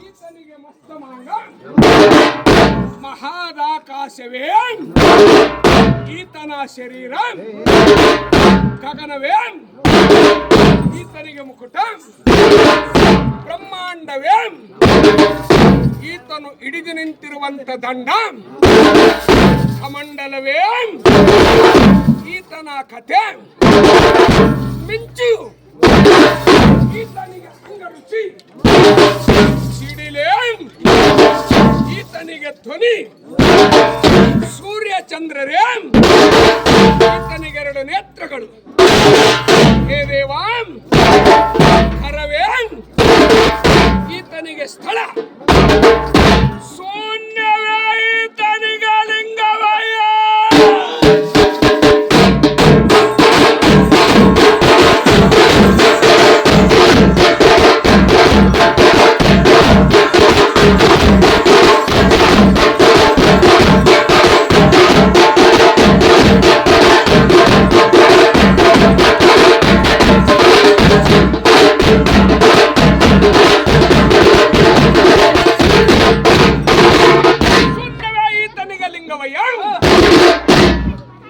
ಈತನಿಗೆ ಮಸ್ತಮಾಂಗ ಮಹಾದಾಕಾಶವೇ ಈತನ ಶರೀರ, ಗಗನವೇ ಈತನಿಗೆ ಮುಕುಟ, ಬ್ರಹ್ಮಾಂಡವೇ ಈತನು ಹಿಡಿದು ನಿಂತಿರುವಂತ ದಂಡ, ಕಮಂಡಲವೇ ಈತನ ಕಥೆ, ಮಿಂಚು ಈತನಿಗೆ ಅಂಗರುಚಿ, ಸಿಡಿಲೇ ಈತನಿಗೆ ಧ್ವನಿ, ಸೂರ್ಯ ಚಂದ್ರರೇ ಈತನಿಗೆ 2 ನೇತ್ರಗಳು, ಹೇ ದೇವ ಹರವೇ ಈತನಿಗೆ ಸ್ಥಳ, ಶೂನ್ಯವೇ ಈತನಿಗೆ ಲಿಂಗವಯ್ಯ.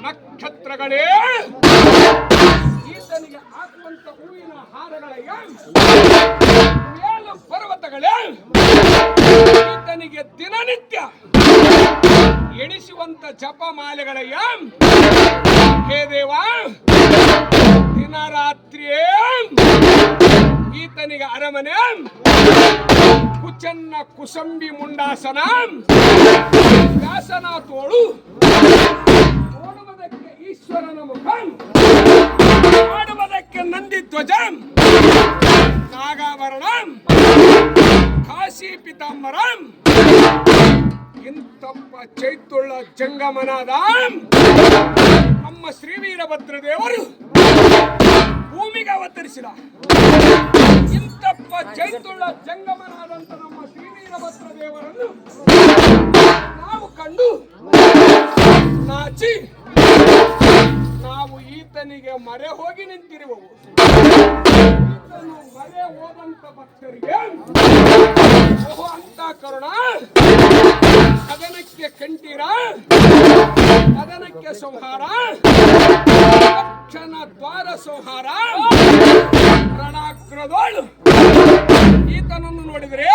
ನಕ್ಷತ್ರಗಳೇ ಈತನಿಗೆ ಹಾಕುವಂತ ಹೂವಿನ ಹಾರಗಳಯ್ಯ, ಮೇಲು ಪರ್ವತಗಳೇ ಈತನಿಗೆ ದಿನನಿತ್ಯ ಎಣಿಸುವಂತ ಜಪಮಾಲೆಗಳಯ್ಯ, ಹೇ ದೇವ ದಿನರಾತ್ರಿಯೇ ಈತನಿಗೆ ಅರಮನೆ, ಕುಚನ್ನ ಕುಸಂಬಿ ಮುಂಡಾಸನ, ವ್ಯಾಸನ ತೋಳು, ನೋಡುವುದಕ್ಕೆ ಈಶ್ವರನ ಮುಖ, ಮಾಡುವುದಕ್ಕೆ ನಂದಿ ಧ್ವಜ, ನಾಗಾಭರಣ, ಕಾಶಿ ಪಿತಾಂಬರ, ಇಂತಪ್ಪ ಚೈತುಳ್ಳ ಜಂಗಮನಾದ ನಮ್ಮ ಶ್ರೀ ವೀರಭದ್ರ ದೇವರು ಭೂಮಿಗೆ ಅವತರಿಸಿದ. ಇಂತಪ್ಪ ಚೈತುಳ್ಳ ಜಂಗಮನಾದಂತ ನಮ್ಮ ಶ್ರೀ ವೀರಭದ್ರ ದೇವರನ್ನು ನಾವು ಕಂಡು ನಾಚಿ ನಾವು ಈತನಿಗೆ ಮರೆ ಹೋಗಿ ನಿಂತಿರುವವು. ಈತನು ಮರೆ ಹೋದಂತ ಭಕ್ತರಿಗೆ ಓಹೋ ಅಂತ ಕರುಣ, ಕದನಕ್ಕೆ ಕಂಠೀರ, ಕದನಕ್ಕೆ ಸಂಹಾರ, ತಕ್ಷಣ ದ್ವಾರ ಸಂಹಾರ, ರಣಾಗ್ರದೋಳು ಈತನನ್ನು ನೋಡಿದರೆ